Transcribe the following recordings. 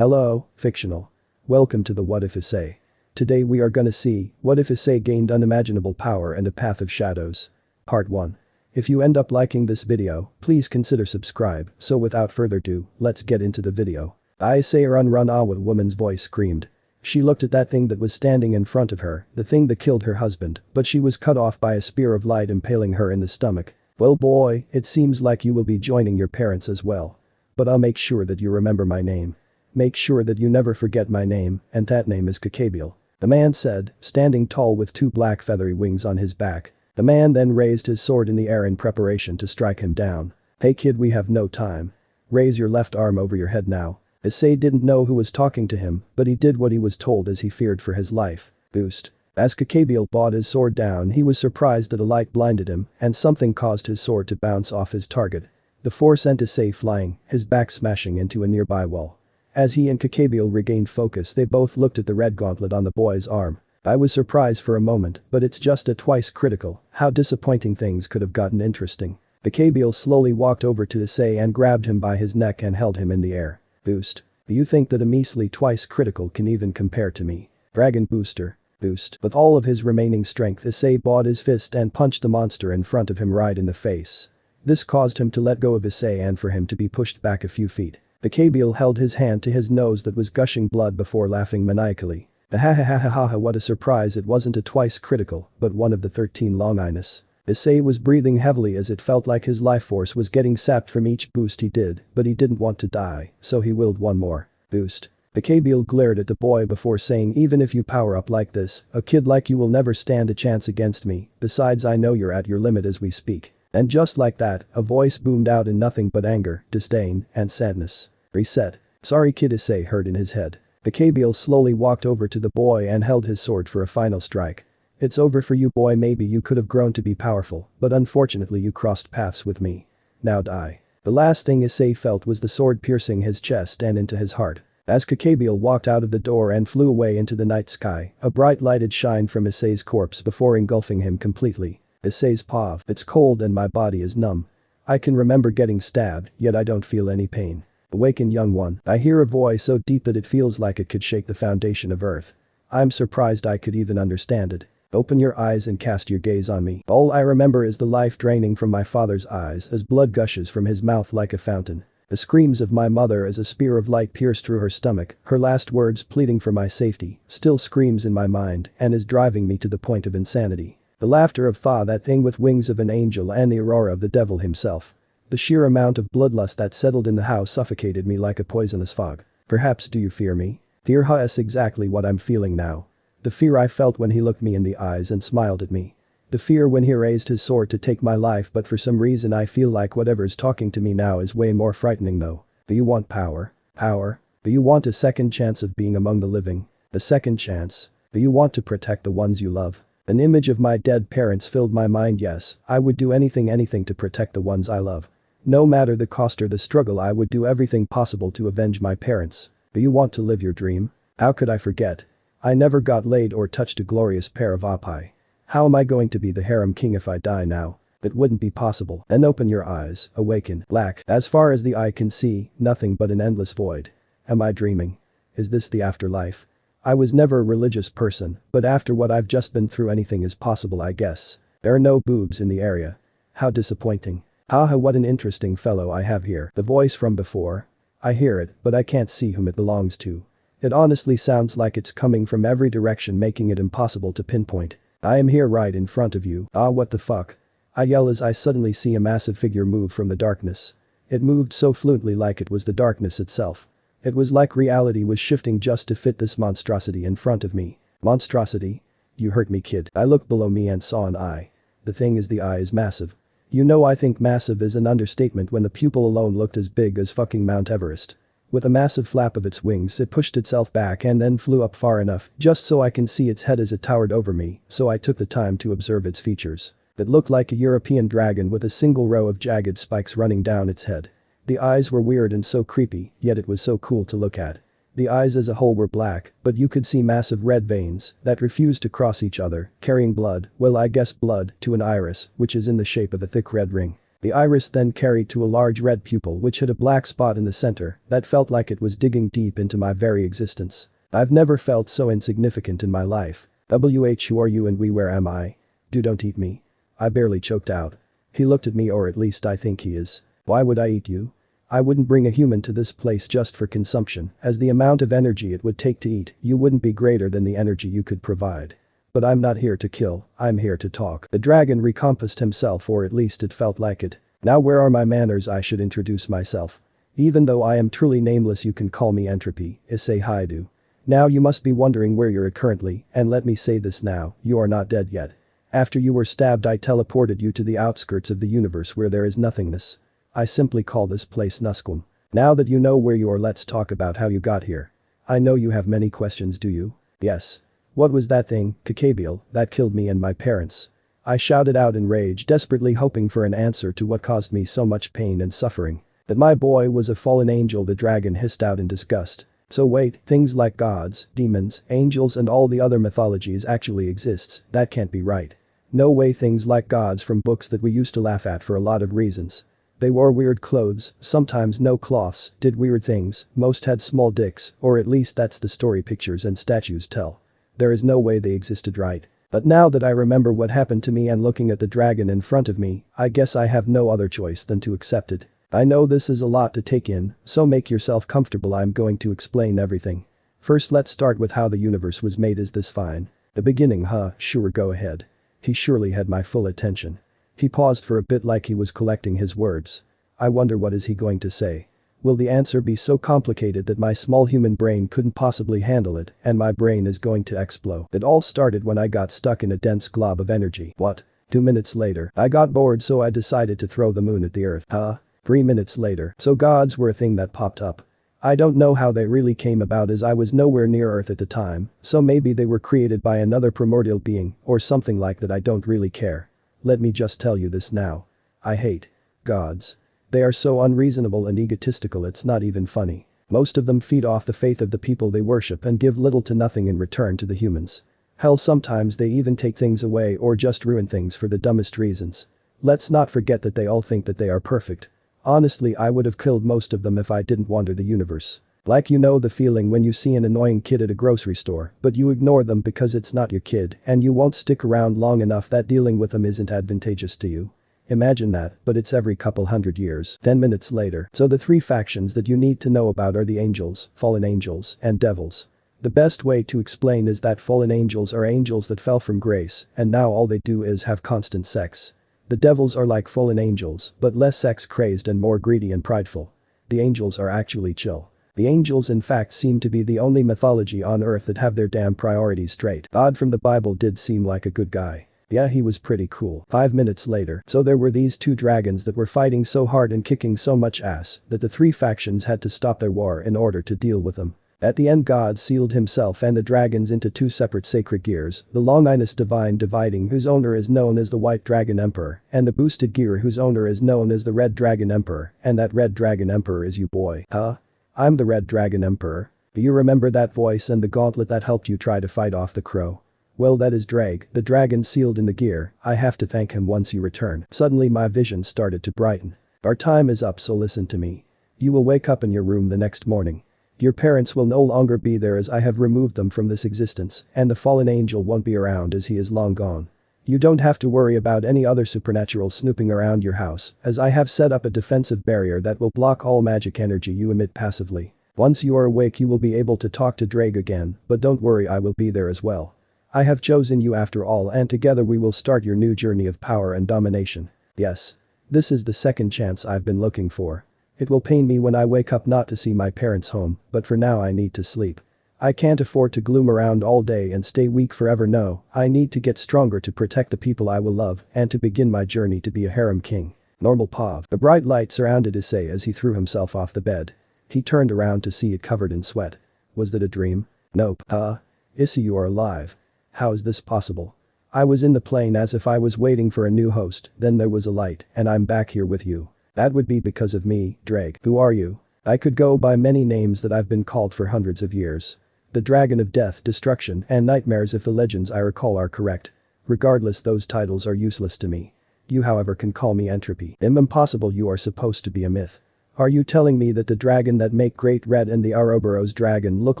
Hello, fictional. Welcome to the What If Issei. Today we are gonna see what if Issei gained unimaginable power and a path of shadows. Part 1. If you end up liking this video, please consider subscribe, so without further ado, let's get into the video. Issei run a woman's voice screamed. She looked at that thing that was standing in front of her, the thing that killed her husband, but she was cut off by a spear of light impaling her in the stomach. Well boy, it seems like you will be joining your parents as well. But I'll make sure that you remember my name. Make sure that you never forget my name, and that name is Hyoudou. The man said, standing tall with two black feathery wings on his back. The man then raised his sword in the air in preparation to strike him down. Hey kid, we have no time. Raise your left arm over your head now. Issei didn't know who was talking to him, but he did what he was told as he feared for his life. Boost. As Hyoudou brought his sword down, he was surprised that a light blinded him and something caused his sword to bounce off his target. The force sent Issei flying, his back smashing into a nearby wall. As he and Hyoudou regained focus, they both looked at the red gauntlet on the boy's arm. I was surprised for a moment, but it's just a twice critical. How disappointing things could have gotten interesting. Hyoudou slowly walked over to Issei and grabbed him by his neck and held him in the air. Boost. Do you think that a measly twice critical can even compare to me? Dragon booster. Boost. With all of his remaining strength, Issei brought his fist and punched the monster in front of him right in the face. This caused him to let go of Issei and for him to be pushed back a few feet. Hyoudou held his hand to his nose that was gushing blood before laughing maniacally. Ha, what a surprise, it wasn't a twice critical, but one of the 13 longiness. Issei was breathing heavily as it felt like his life force was getting sapped from each boost he did, but he didn't want to die, so he willed one more boost. Hyoudou glared at the boy before saying, even if you power up like this, a kid like you will never stand a chance against me, besides I know you're at your limit as we speak. And just like that, a voice boomed out in nothing but anger, disdain, and sadness. Reset. Sorry kid, Issei heard in his head. Hyoudou slowly walked over to the boy and held his sword for a final strike. It's over for you boy, maybe you could have grown to be powerful, but unfortunately you crossed paths with me. Now die. The last thing Issei felt was the sword piercing his chest and into his heart. As Hyoudou walked out of the door and flew away into the night sky, a bright light had shined from Issei's corpse before engulfing him completely. Issei's paw. It's cold and my body is numb. I can remember getting stabbed, yet I don't feel any pain. Awaken young one. I hear a voice so deep that it feels like it could shake the foundation of earth. I'm surprised I could even understand it. Open your eyes and cast your gaze on me. All I remember is the life draining from my father's eyes as blood gushes from his mouth like a fountain. The screams of my mother as a spear of light pierced through her stomach, her last words pleading for my safety, still screams in my mind and is driving me to the point of insanity. The laughter of Tha, that thing with wings of an angel, and the aurora of the devil himself. The sheer amount of bloodlust that settled in the house suffocated me like a poisonous fog. Perhaps do you fear me? Fear is exactly what I'm feeling now. The fear I felt when he looked me in the eyes and smiled at me. The fear when he raised his sword to take my life, but for some reason I feel like whatever's talking to me now is way more frightening though. Do you want power? Power? Do you want a second chance of being among the living? A second chance? Do you want to protect the ones you love? An image of my dead parents filled my mind. Yes, I would do anything to protect the ones I love. No matter the cost or the struggle, I would do everything possible to avenge my parents. Do you want to live your dream? How could I forget? I never got laid or touched a glorious pair of oppi. How am I going to be the harem king if I die now? It wouldn't be possible. Then open your eyes, awaken. Black. As far as the eye can see, nothing but an endless void. Am I dreaming? Is this the afterlife? I was never a religious person, but after what I've just been through, anything is possible, I guess. There are no boobs in the area. How disappointing. Haha, what an interesting fellow I have here. The voice from before. I hear it, but I can't see whom it belongs to. It honestly sounds like it's coming from every direction, making it impossible to pinpoint. I am here right in front of you. Ah, what the fuck? I yell as I suddenly see a massive figure move from the darkness. It moved so fluently like it was the darkness itself. It was like reality was shifting just to fit this monstrosity in front of me. Monstrosity? You hurt me kid. I looked below me and saw an eye. The thing is, the eye is massive. You know, I think massive is an understatement when the pupil alone looked as big as fucking Mount Everest. With a massive flap of its wings, it pushed itself back and then flew up far enough just so I can see its head as it towered over me, so I took the time to observe its features. It looked like a European dragon with a single row of jagged spikes running down its head. The eyes were weird and so creepy, yet it was so cool to look at. The eyes as a whole were black, but you could see massive red veins that refused to cross each other, carrying blood, well I guess blood, to an iris, which is in the shape of a thick red ring. The iris then carried to a large red pupil which had a black spot in the center that felt like it was digging deep into my very existence. I've never felt so insignificant in my life. Who are you and where am I? Don't eat me. I barely choked out. He looked at me, or at least I think he is. Why would I eat you? I wouldn't bring a human to this place just for consumption, as the amount of energy it would take to eat you wouldn't be greater than the energy you could provide. But I'm not here to kill, I'm here to talk. The dragon recompassed himself, or at least it felt like it. Now where are my manners? I should introduce myself. Even though I am truly nameless, you can call me Entropy, Issei Hyoudou. Now you must be wondering where you're at currently, and let me say this now, you are not dead yet. After you were stabbed I teleported you to the outskirts of the universe where there is nothingness. I simply call this place Nusquam. Now that you know where you are, let's talk about how you got here. I know you have many questions, do you? Yes. What was that thing, Kakabiel, that killed me and my parents? I shouted out in rage, desperately hoping for an answer to what caused me so much pain and suffering. That my boy was a fallen angel, the dragon hissed out in disgust. So wait, things like gods, demons, angels and all the other mythologies actually exists, that can't be right. No way, things like gods from books that we used to laugh at for a lot of reasons. They wore weird clothes, sometimes no cloths, did weird things, most had small dicks, or at least that's the story pictures and statues tell. There is no way they existed, right? But now that I remember what happened to me and looking at the dragon in front of me, I guess I have no other choice than to accept it. I know this is a lot to take in, so make yourself comfortable, I'm going to explain everything. First let's start with how the universe was made. Is this fine? The beginning, huh? Sure, go ahead. He surely had my full attention. He paused for a bit like he was collecting his words. I wonder what is he going to say. Will the answer be so complicated that my small human brain couldn't possibly handle it and my brain is going to explode? It all started when I got stuck in a dense glob of energy. What? 2 minutes later, I got bored, so I decided to throw the moon at the earth. Huh? 3 minutes later, so gods were a thing that popped up. I don't know how they really came about, as I was nowhere near Earth at the time, so maybe they were created by another primordial being or something like that. I don't really care. Let me just tell you this now. I hate gods. They are so unreasonable and egotistical, it's not even funny. Most of them feed off the faith of the people they worship and give little to nothing in return to the humans. Hell, sometimes they even take things away or just ruin things for the dumbest reasons. Let's not forget that they all think that they are perfect. Honestly, I would have killed most of them if I didn't wander the universe. Like, you know the feeling when you see an annoying kid at a grocery store, but you ignore them because it's not your kid and you won't stick around long enough that dealing with them isn't advantageous to you. Imagine that, but it's every couple hundred years. 10 minutes later. So the 3 factions that you need to know about are the angels, fallen angels, and devils. The best way to explain is that fallen angels are angels that fell from grace and now all they do is have constant sex. The devils are like fallen angels, but less sex-crazed and more greedy and prideful. The angels are actually chill. The angels in fact seem to be the only mythology on Earth that have their damn priorities straight. God from the Bible did seem like a good guy. Yeah, he was pretty cool. 5 minutes later, so there were these 2 dragons that were fighting so hard and kicking so much ass that the 3 factions had to stop their war in order to deal with them. At the end, God sealed himself and the dragons into 2 separate sacred gears, the Longinus Divine Dividing, whose owner is known as the White Dragon Emperor, and the Boosted Gear, whose owner is known as the Red Dragon Emperor, and that Red Dragon Emperor is you, boy. Huh? I'm the Red Dragon Emperor. Do you remember that voice and the gauntlet that helped you try to fight off the crow? Well, that is Ddraig, the dragon sealed in the gear. I have to thank him once you return. Suddenly my vision started to brighten. Our time is up, so listen to me. You will wake up in your room the next morning. Your parents will no longer be there, as I have removed them from this existence, and the fallen angel won't be around as he is long gone. You don't have to worry about any other supernatural snooping around your house, as I have set up a defensive barrier that will block all magic energy you emit passively. Once you are awake you will be able to talk to Ddraig again, but don't worry, I will be there as well. I have chosen you after all, and together we will start your new journey of power and domination. Yes. This is the second chance I've been looking for. It will pain me when I wake up not to see my parents home, but for now I need to sleep. I can't afford to gloom around all day and stay weak forever. No, I need to get stronger to protect the people I will love and to begin my journey to be a harem king. Normal Pav. A bright light surrounded Issei as he threw himself off the bed. He turned around to see it covered in sweat. Was that a dream? Nope. Issei, you are alive. How is this possible? I was in the plane as if I was waiting for a new host, then there was a light, and I'm back here with you. That would be because of me, Ddraig. Who are you? I could go by many names that I've been called for hundreds of years. The Dragon of Death, Destruction, and Nightmares if the legends I recall are correct. Regardless, those titles are useless to me. You however can call me entropy. Impossible, you are supposed to be a myth. Are you telling me that the dragon that make Great Red and the Ouroboros dragon look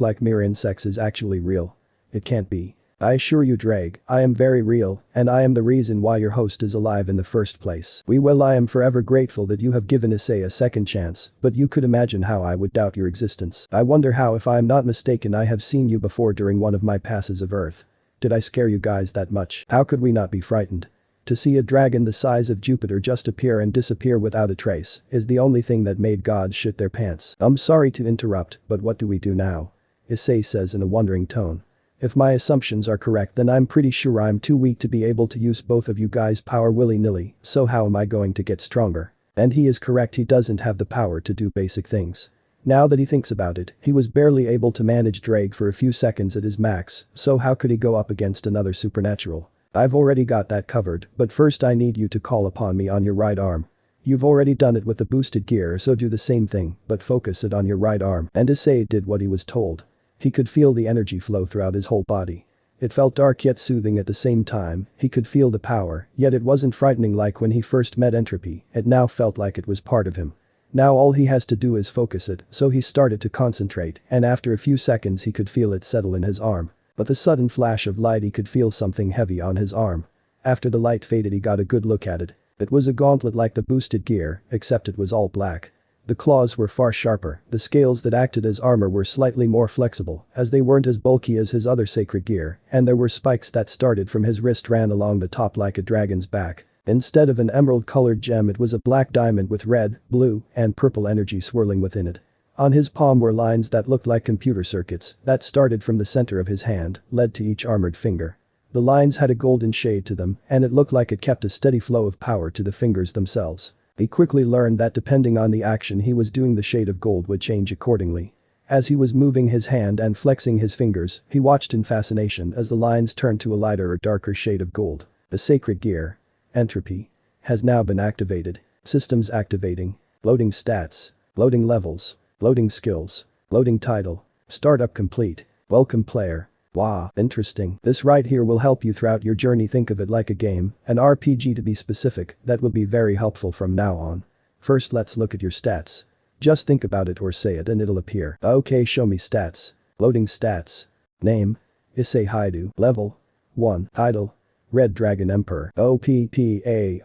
like mere insects is actually real? It can't be. I assure you, Ddraig, I am very real, and I am the reason why your host is alive in the first place. I am forever grateful that you have given Issei a second chance, but you could imagine how I would doubt your existence. I wonder how, if I am not mistaken, I have seen you before during one of my passes of Earth. Did I scare you guys that much? How could we not be frightened? To see a dragon the size of Jupiter just appear and disappear without a trace is the only thing that made gods shit their pants. I'm sorry to interrupt, but what do we do now? Issei says in a wondering tone. If my assumptions are correct, then I'm pretty sure I'm too weak to be able to use both of you guys' power willy-nilly, so how am I going to get stronger? And he is correct, he doesn't have the power to do basic things. Now that he thinks about it, he was barely able to manage Ddraig for a few seconds at his max, so how could he go up against another supernatural? I've already got that covered, but first I need you to call upon me on your right arm. You've already done it with the boosted gear, so do the same thing, but focus it on your right arm. And Issei did what he was told. He could feel the energy flow throughout his whole body. It felt dark yet soothing at the same time. He could feel the power, yet it wasn't frightening like when he first met entropy. It now felt like it was part of him. Now all he has to do is focus it, so he started to concentrate, and after a few seconds he could feel it settle in his arm. With a sudden flash of light he could feel something heavy on his arm. After the light faded he got a good look at it. It was a gauntlet like the boosted gear, except it was all black. The claws were far sharper, the scales that acted as armor were slightly more flexible, as they weren't as bulky as his other sacred gear, and there were spikes that started from his wrist ran along the top like a dragon's back. Instead of an emerald-colored gem, it was a black diamond with red, blue, and purple energy swirling within it. On his palm were lines that looked like computer circuits that started from the center of his hand, led to each armored finger. The lines had a golden shade to them, and it looked like it kept a steady flow of power to the fingers themselves. He quickly learned that depending on the action he was doing, the shade of gold would change accordingly. As he was moving his hand and flexing his fingers, he watched in fascination as the lines turned to a lighter or darker shade of gold. The sacred gear, entropy, has now been activated. Systems activating. Loading stats. Loading levels. Loading skills. Loading title. Startup complete. Welcome player. Wow, interesting. This right here will help you throughout your journey. Think of it like a game, an RPG to be specific, that will be very helpful from now on. First let's look at your stats. Just think about it or say it and it'll appear. Okay, show me stats. Loading stats. Name. Issei Hyoudou. Level. 1. Title. Red Dragon Emperor. OPPAILOVER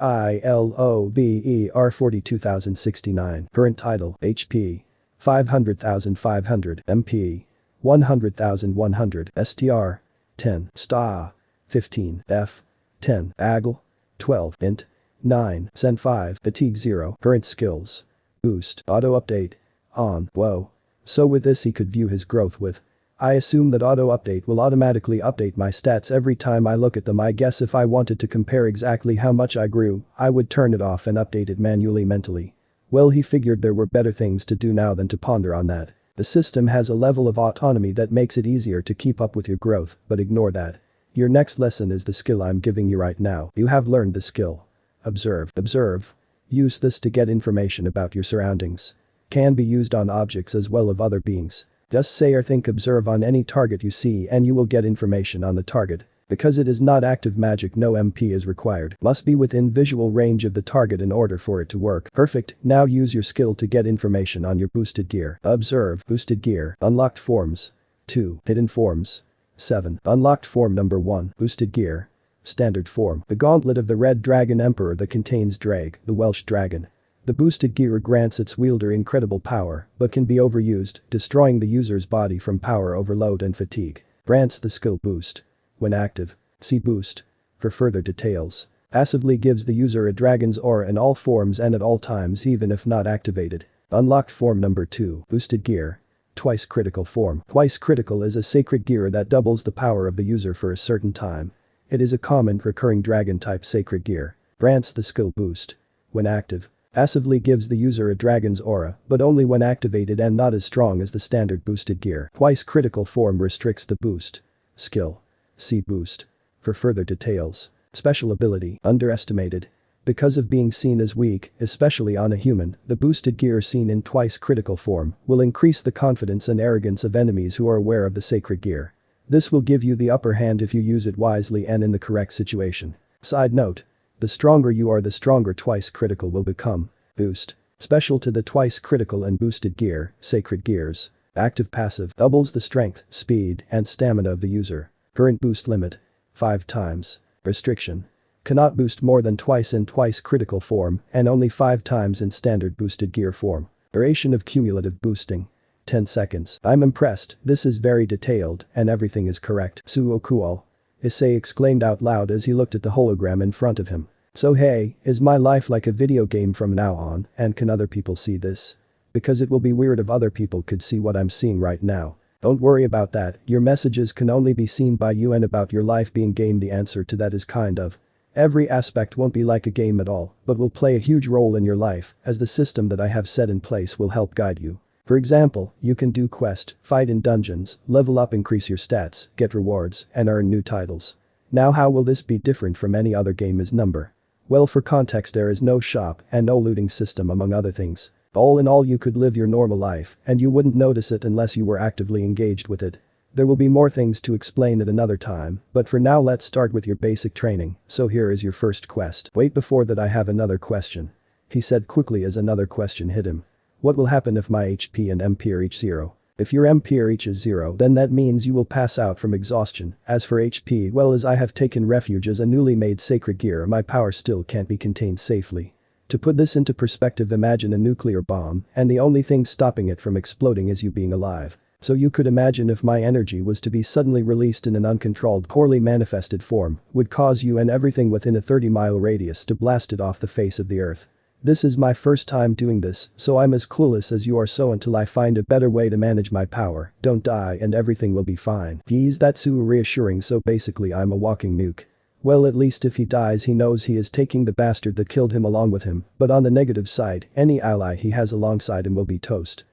42069. Current title. HP. 500,500. MP. 100,100. STR. 10. STA. 15. F. 10. AGL. 12. Int. 9. Sen 5. Fatigue 0. Current skills. Boost. Auto update. On. Whoa. So with this he could view his growth with. I assume that auto update will automatically update my stats every time I look at them. I guess if I wanted to compare exactly how much I grew, I would turn it off and update it manually mentally. Well, he figured there were better things to do now than to ponder on that. The system has a level of autonomy that makes it easier to keep up with your growth, but ignore that. Your next lesson is the skill I'm giving you right now. You have learned the skill. Observe. Observe. Use this to get information about your surroundings. Can be used on objects as well as other beings. Just say or think observe on any target you see and you will get information on the target. Because it is not active magic, no MP is required. Must be within visual range of the target in order for it to work. Perfect. Now use your skill to get information on your boosted gear. Observe. Boosted gear. Unlocked forms. 2. Hidden forms. 7. Unlocked form number 1. Boosted gear. Standard form. The gauntlet of the Red Dragon Emperor that contains Ddraig, the Welsh dragon. The boosted gear grants its wielder incredible power, but can be overused, destroying the user's body from power overload and fatigue. Grants the skill boost. When active, see boost. For further details. Passively gives the user a dragon's aura in all forms and at all times even if not activated. Unlocked form number 2. Boosted gear. Twice critical form. Twice critical is a sacred gear that doubles the power of the user for a certain time. It is a common recurring dragon type sacred gear. Grants the skill boost. When active. Passively gives the user a dragon's aura, but only when activated and not as strong as the standard boosted gear. Twice critical form restricts the boost. Skill. See boost. For further details. Special ability. Underestimated. Because of being seen as weak, especially on a human, the boosted gear seen in twice critical form will increase the confidence and arrogance of enemies who are aware of the sacred gear. This will give you the upper hand if you use it wisely and in the correct situation. Side note. The stronger you are, the stronger twice critical will become. Boost. Special to the twice critical and boosted gear, sacred gears. Active passive doubles the strength, speed, and stamina of the user. Current boost limit. 5 times. Restriction. Cannot boost more than twice in twice critical form and only 5 times in standard boosted gear form. Duration of cumulative boosting. 10 seconds. I'm impressed, this is very detailed and everything is correct. Suo cool. Issei exclaimed out loud as he looked at the hologram in front of him. So hey, is my life like a video game from now on, and can other people see this? Because it will be weird if other people could see what I'm seeing right now. Don't worry about that, your messages can only be seen by you, and about your life being game, the answer to that is kind of. Every aspect won't be like a game at all, but will play a huge role in your life, as the system that I have set in place will help guide you. For example, you can do quest, fight in dungeons, level up, increase your stats, get rewards, and earn new titles. Now how will this be different from any other game is number? Well, for context, there is no shop and no looting system, among other things. All in all, you could live your normal life and you wouldn't notice it unless you were actively engaged with it. There will be more things to explain at another time, but for now let's start with your basic training, so here is your first quest. Wait, before that I have another question. He said quickly as another question hit him. What will happen if my HP and MP reach 0? If your MP reaches 0, then that means you will pass out from exhaustion. As for HP, well, as I have taken refuge as a newly made sacred gear, my power still can't be contained safely. To put this into perspective, imagine a nuclear bomb, and the only thing stopping it from exploding is you being alive. So you could imagine if my energy was to be suddenly released in an uncontrolled, poorly manifested form, would cause you and everything within a 30-mile radius to blast it off the face of the earth. This is my first time doing this, so I'm as clueless as you are, so until I find a better way to manage my power, don't die and everything will be fine. Geez, that's so reassuring, so basically I'm a walking nuke. Well, at least if he dies he knows he is taking the bastard that killed him along with him, but on the negative side, any ally he has alongside him will be toast.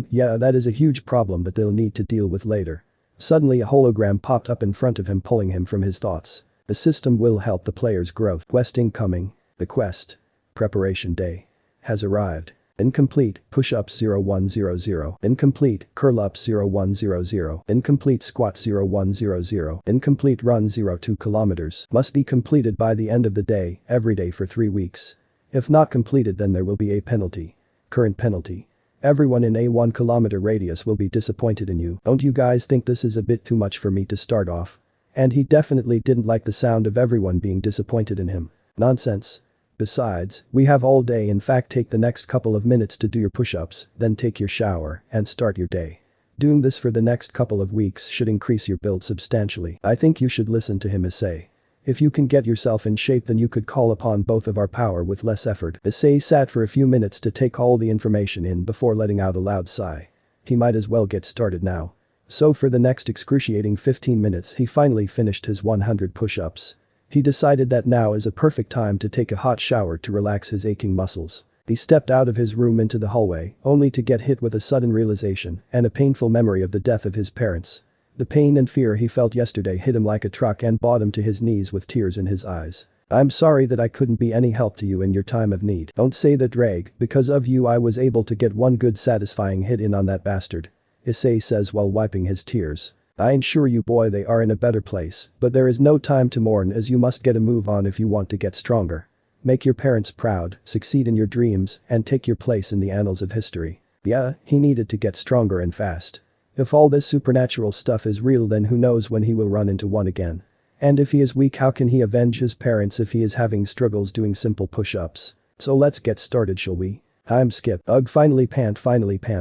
Yeah, that is a huge problem that they'll need to deal with later. Suddenly a hologram popped up in front of him, pulling him from his thoughts. The system will help the player's growth. Quest incoming. The quest. Preparation day. Has arrived. Incomplete, push-ups 0100. Incomplete, curl-ups 0100. Incomplete, squat 0100. Incomplete, run 02 kilometers. Must be completed by the end of the day, every day for 3 weeks. If not completed, then there will be a penalty. Current penalty. Everyone in a 1 kilometer radius will be disappointed in you. Don't you guys think this is a bit too much for me to start off? And he definitely didn't like the sound of everyone being disappointed in him. Nonsense. Besides, we have all day. In fact, take the next couple of minutes to do your push-ups, then take your shower and start your day. Doing this for the next couple of weeks should increase your build substantially. I think you should listen to him, Issei. If you can get yourself in shape, then you could call upon both of our power with less effort. Issei sat for a few minutes to take all the information in before letting out a loud sigh. He might as well get started now. So for the next excruciating 15 minutes he finally finished his 100 push-ups. He decided that now is a perfect time to take a hot shower to relax his aching muscles. He stepped out of his room into the hallway, only to get hit with a sudden realization and a painful memory of the death of his parents. The pain and fear he felt yesterday hit him like a truck and brought him to his knees with tears in his eyes. I'm sorry that I couldn't be any help to you in your time of need. Don't say that, Ddraig, because of you I was able to get one good satisfying hit in on that bastard. Issei says while wiping his tears. I assure you, boy, they are in a better place, but there is no time to mourn, as you must get a move on if you want to get stronger. Make your parents proud, succeed in your dreams, and take your place in the annals of history. Yeah, he needed to get stronger and fast. If all this supernatural stuff is real, then who knows when he will run into one again. And if he is weak, how can he avenge his parents if he is having struggles doing simple push-ups? So let's get started, shall we? I'm Skip. Ugh, finally pant,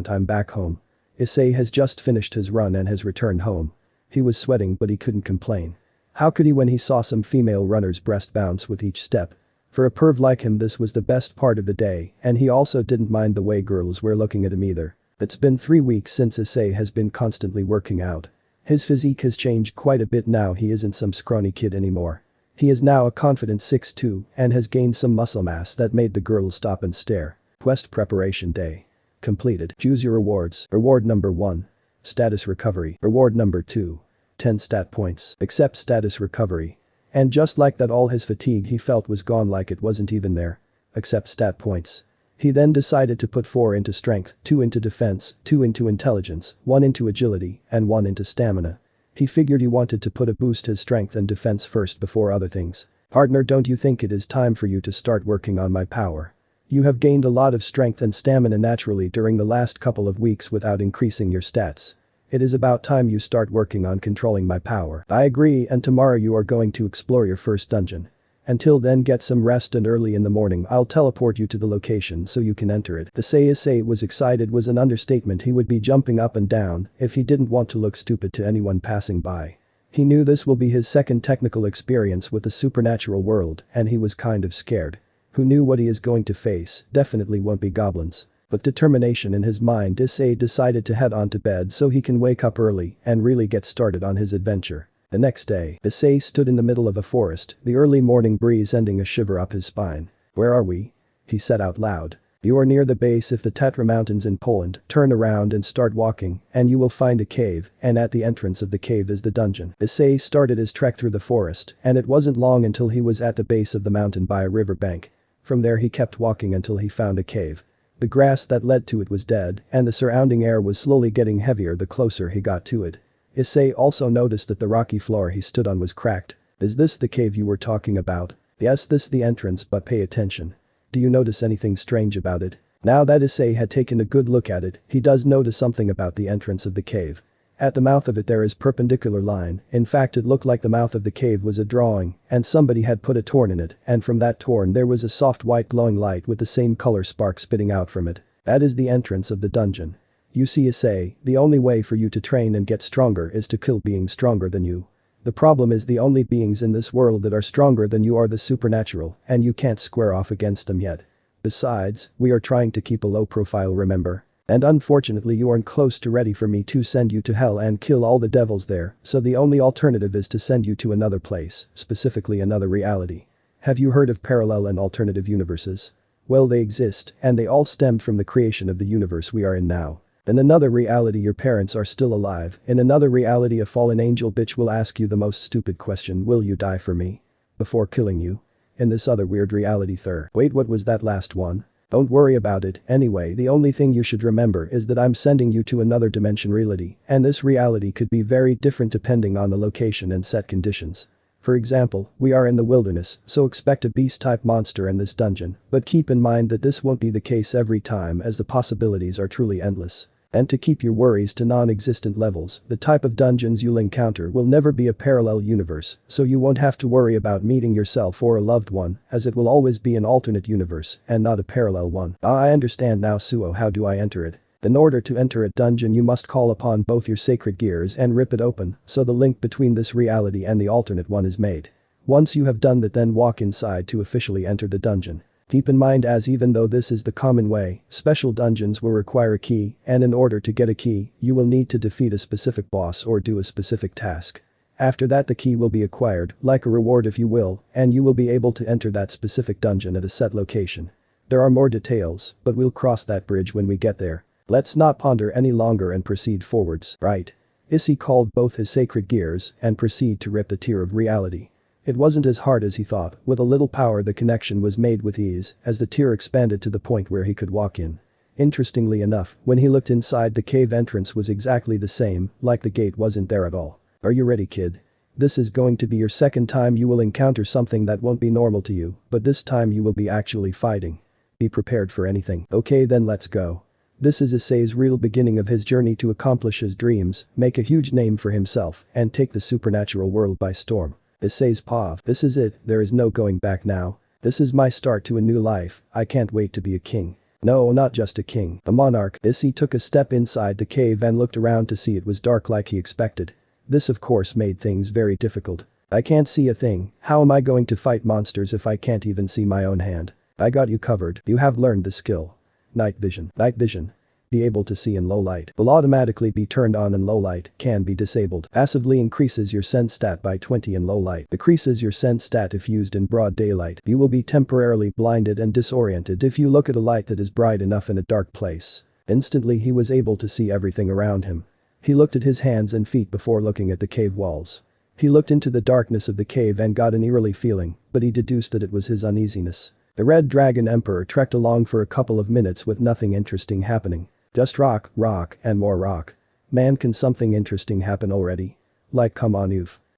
I'm back home. Issei has just finished his run and has returned home. He was sweating, but he couldn't complain. How could he when he saw some female runner's breast bounce with each step? For a perv like him, this was the best part of the day, and he also didn't mind the way girls were looking at him either. It's been 3 weeks since Issei has been constantly working out. His physique has changed quite a bit now. He isn't some scrawny kid anymore. He is now a confident 6'2" and has gained some muscle mass that made the girls stop and stare. Quest preparation day. Completed. Choose your rewards. Reward number 1. Status recovery. Reward number 2. 10 stat points. Accept status recovery. And just like that, all his fatigue he felt was gone, like it wasn't even there. Accept stat points. He then decided to put 4 into strength, 2 into defense, 2 into intelligence, 1 into agility, and 1 into stamina. He figured he wanted to put a boost his strength and defense first before other things. Partner, don't you think it is time for you to start working on my power? You have gained a lot of strength and stamina naturally during the last couple of weeks without increasing your stats. It is about time you start working on controlling my power. I agree, and tomorrow you are going to explore your first dungeon. Until then, get some rest, and early in the morning I'll teleport you to the location so you can enter it. To say Issei was excited was an understatement. He would be jumping up and down if he didn't want to look stupid to anyone passing by. He knew this will be his second technical experience with the supernatural world, and he was kind of scared. Who knew what he is going to face? Definitely won't be goblins. With determination in his mind, Issei decided to head on to bed so he can wake up early and really get started on his adventure. The next day, Issei stood in the middle of a forest, the early morning breeze sending a shiver up his spine. "Where are we?" he said out loud. "You are near the base of the Tatra Mountains in Poland. Turn around and start walking, and you will find a cave, and at the entrance of the cave is the dungeon." Issei started his trek through the forest, and it wasn't long until he was at the base of the mountain by a river bank. From there he kept walking until he found a cave. The grass that led to it was dead, and the surrounding air was slowly getting heavier the closer he got to it. Issei also noticed that the rocky floor he stood on was cracked. "Is this the cave you were talking about?" "Yes, this is the entrance, but pay attention. Do you notice anything strange about it?" Now that Issei had taken a good look at it, he does notice something about the entrance of the cave. At the mouth of it there is perpendicular line. In fact, it looked like the mouth of the cave was a drawing, and somebody had put a torn in it, and from that torn there was a soft white glowing light with the same color spark spitting out from it. That is the entrance of the dungeon. You see, Issei, the only way for you to train and get stronger is to kill beings stronger than you. The problem is the only beings in this world that are stronger than you are the supernatural, and you can't square off against them yet. Besides, we are trying to keep a low profile, remember? And unfortunately you aren't close to ready for me to send you to hell and kill all the devils there, so the only alternative is to send you to another place, specifically another reality. Have you heard of parallel and alternative universes? Well, they exist, and they all stemmed from the creation of the universe we are in now. In another reality your parents are still alive. In another reality a fallen angel bitch will ask you the most stupid question: will you die for me? Before killing you. In this other weird reality wait, what was that last one? Don't worry about it. Anyway, the only thing you should remember is that I'm sending you to another dimension reality, and this reality could be very different depending on the location and set conditions. For example, we are in the wilderness, so expect a beast-type monster in this dungeon, but keep in mind that this won't be the case every time, as the possibilities are truly endless. And to keep your worries to non-existent levels, the type of dungeons you'll encounter will never be a parallel universe, so you won't have to worry about meeting yourself or a loved one, as it will always be an alternate universe and not a parallel one. I understand now, Suo. How do I enter it? In order to enter a dungeon you must call upon both your sacred gears and rip it open, so the link between this reality and the alternate one is made. Once you have done that, then walk inside to officially enter the dungeon. Keep in mind, as even though this is the common way, special dungeons will require a key, and in order to get a key, you will need to defeat a specific boss or do a specific task. After that the key will be acquired, like a reward if you will, and you will be able to enter that specific dungeon at a set location. There are more details, but we'll cross that bridge when we get there. Let's not ponder any longer and proceed forwards, right? Issei called both his sacred gears and proceed to rip the tier of reality. It wasn't as hard as he thought. With a little power the connection was made with ease, as the tier expanded to the point where he could walk in. Interestingly enough, when he looked inside, the cave entrance was exactly the same, like the gate wasn't there at all. Are you ready, kid? This is going to be your second time you will encounter something that won't be normal to you, but this time you will be actually fighting. Be prepared for anything. Okay, then let's go. This is Issei's real beginning of his journey to accomplish his dreams, make a huge name for himself, and take the supernatural world by storm. Issei's path. This is it, there is no going back now. This is my start to a new life. I can't wait to be a king. No, not just a king, a monarch. Issei took a step inside the cave and looked around to see it was dark like he expected. This of course made things very difficult. I can't see a thing. How am I going to fight monsters if I can't even see my own hand? I got you covered. You have learned the skill. Night vision. Night vision. Be able to see in low light. Will automatically be turned on in low light, can be disabled. Passively increases your sense stat by 20 in low light. Decreases your sense stat if used in broad daylight. You will be temporarily blinded and disoriented if you look at a light that is bright enough in a dark place. Instantly he was able to see everything around him. He looked at his hands and feet before looking at the cave walls. He looked into the darkness of the cave and got an eerie feeling, but he deduced that it was his uneasiness. The Red Dragon Emperor trekked along for a couple of minutes with nothing interesting happening. Just rock, rock, and more rock. Man, can something interesting happen already? Like, come on,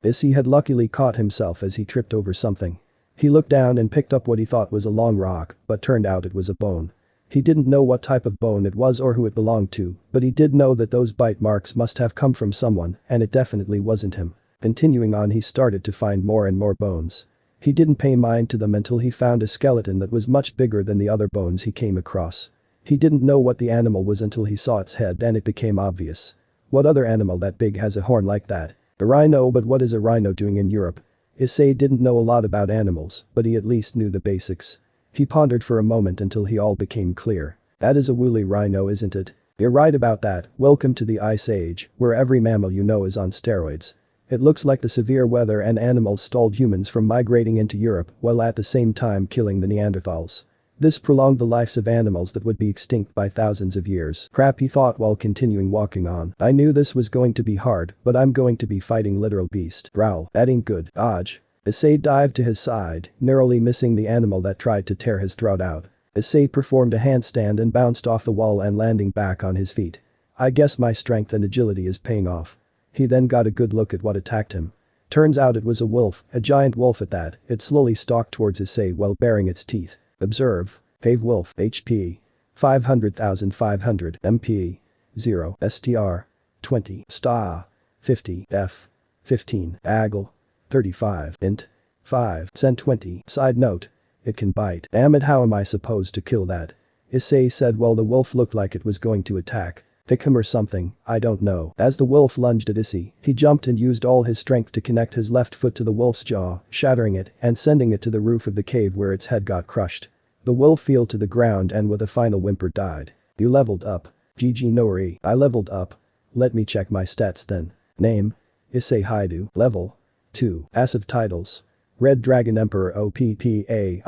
Issei had luckily caught himself as he tripped over something. He looked down and picked up what he thought was a long rock, but turned out it was a bone. He didn't know what type of bone it was or who it belonged to, but he did know that those bite marks must have come from someone, and it definitely wasn't him. Continuing on, he started to find more and more bones. He didn't pay mind to them until he found a skeleton that was much bigger than the other bones he came across. He didn't know what the animal was until he saw its head and it became obvious. What other animal that big has a horn like that? A rhino, but what is a rhino doing in Europe? Issei didn't know a lot about animals, but he at least knew the basics. He pondered for a moment until he all became clear. That is a woolly rhino, isn't it? You're right about that. Welcome to the Ice Age, where every mammal you know is on steroids. It looks like the severe weather and animals stalled humans from migrating into Europe while at the same time killing the Neanderthals. This prolonged the lives of animals that would be extinct by thousands of years. Crap, he thought while continuing walking on. I knew this was going to be hard, but I'm going to be fighting literal beast. Growl. That ain't good. Dodge. Issei dived to his side, narrowly missing the animal that tried to tear his throat out. Issei performed a handstand and bounced off the wall and landing back on his feet. I guess my strength and agility is paying off. He then got a good look at what attacked him. Turns out it was a wolf, a giant wolf at that. It slowly stalked towards Issei while baring its teeth. Observe. Cave wolf. HP. 500,500. MP. 0. STR. 20. STA. 50. F. 15. AGL. 35. Int. 5. Cent 20. Side note. It can bite. Damn it, how am I supposed to kill that? Issei said while the wolf looked like it was going to attack. Pick him or something, I don't know. As the wolf lunged at Issei, he jumped and used all his strength to connect his left foot to the wolf's jaw, shattering it and sending it to the roof of the cave where its head got crushed. The wolf fell to the ground and with a final whimper died. You leveled up. GG no worry, I leveled up. Let me check my stats then. Name. Issei Hyoudou. Level. 2. Passive titles. Red Dragon Emperor OPPAILOVER